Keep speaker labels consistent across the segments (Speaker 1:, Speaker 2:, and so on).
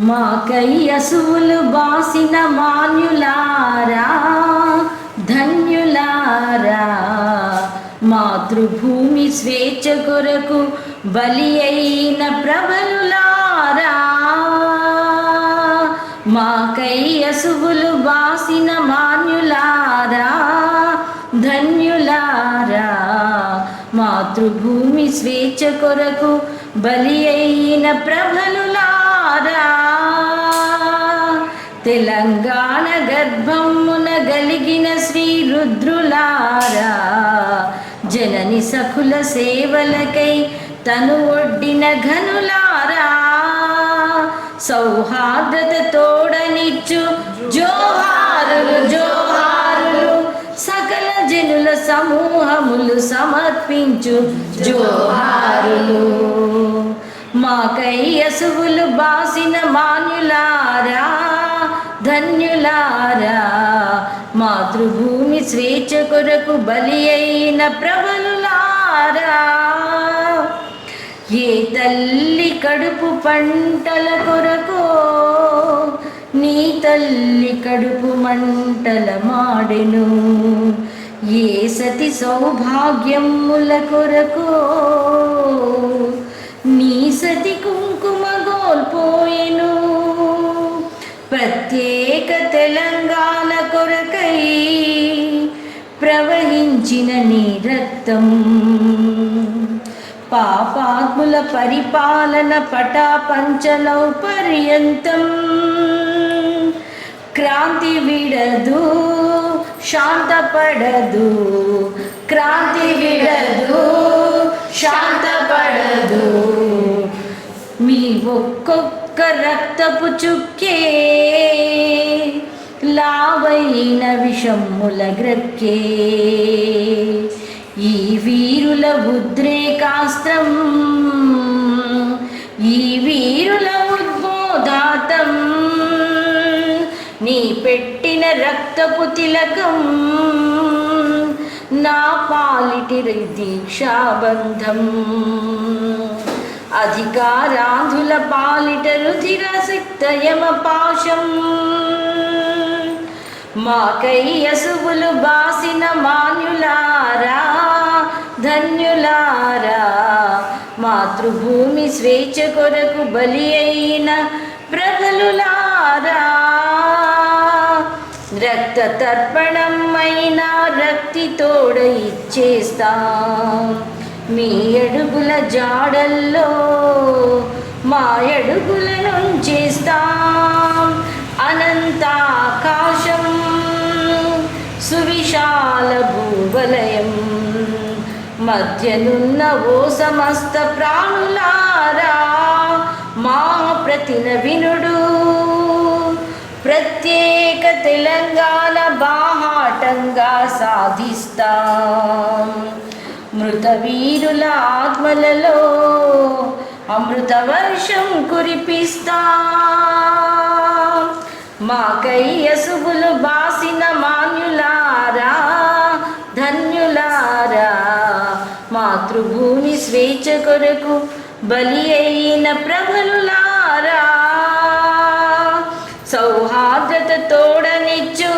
Speaker 1: మాకై అసువులు బాసిన మాన్యులారా ధన్యులారా, మాతృభూమి స్వేచ్ఛ కొరకు బలి అయిన ప్రబలులారా. మాకై అసువులు బాసిన మాన్యులారా ధన్యులారా, మాతృభూమి స్వేచ్ఛ కొరకు బలి అయిన ప్రబలులారా. తెలంగాణ గర్భమున గలిగిన శ్రీ రుద్రులారా, జనని సఖుల సేవలకై తను ఒడ్డిన ఘనులారా, సౌహార్దత తోడనిచ్చు జోహారులు జోహారులు, సకల జనుల సమూహములు సమర్పించు జోహారులు. మాకై అసువులు బాసిన మాన్యులారా ధన్యులారా, మాతృభూమి స్వేచ్ఛ కొరకు బలి అయిన ప్రబలులారా. ఏ తల్లి కడుపు పంటల కొరకో నీ తల్లి కడుపు మంటల మాడెను, ఏ సతి సౌభాగ్యముల కొరకో నీ సతి కుంకుమ గోల్పోయెను. ప్రత్యేక తెలంగాణ కొరకై ప్రవహించిన నీ రక్తం, పాపాత్ముల పరిపాలన పటాపంచలౌ పర్యంతం. క్రాంతి విడదు శాంతపడదు, క్రాంతి విడదు శాంతపడదు, మీ ఒక్కొక్క రక్తపు చుక్కే లావైన విషమ్ముల గ్రక్కే. ఈ వీరుల ఉద్రేకాస్త్రం, ఈ వీరుల ఉద్బోధాతం, నీ పెట్టిన రక్తపు తిలకం, నా పాలిటి దీక్షాబంధం. అధికారాంధుల పాలిట రుధిరసిక్త యమ పాశం. మాకై అసువులు బాసిన మాన్యులారా ధన్యులారా, మాతృభూమి స్వేచ్ఛ కొరకు బలి అయిన ప్రబలులారా. రక్త తర్పణం అయిన రక్తి తోడ ఇచ్చేస్తాం, మీ అడుగుల జాడల్లో మా అడుగులను ఉంచేస్తాం. అనంతాకాశం సువిశాల భూవలయం, మధ్యనున్న ఓ సమస్త ప్రాణులారా, మా ప్రతిన వినుడు. ప్రత్యేక తెలంగాణ బాహాటంగా సాధిస్తాం, మృత వీరుల ఆత్మలలో అమృత వర్షం కురిపిస్తాం. మాకై అసువులు బాసిన మాన్యులారా ధన్యులారా, మాతృభూమి స్వేచ్ఛ కొరకు బలి అయిన ప్రబలులారా. సౌహార్దత తోడనిచ్చు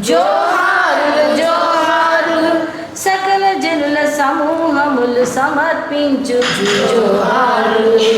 Speaker 1: జోహారులు జోహారులు, సకల జనుల సమూహములు సమర్పించు జోహారులు.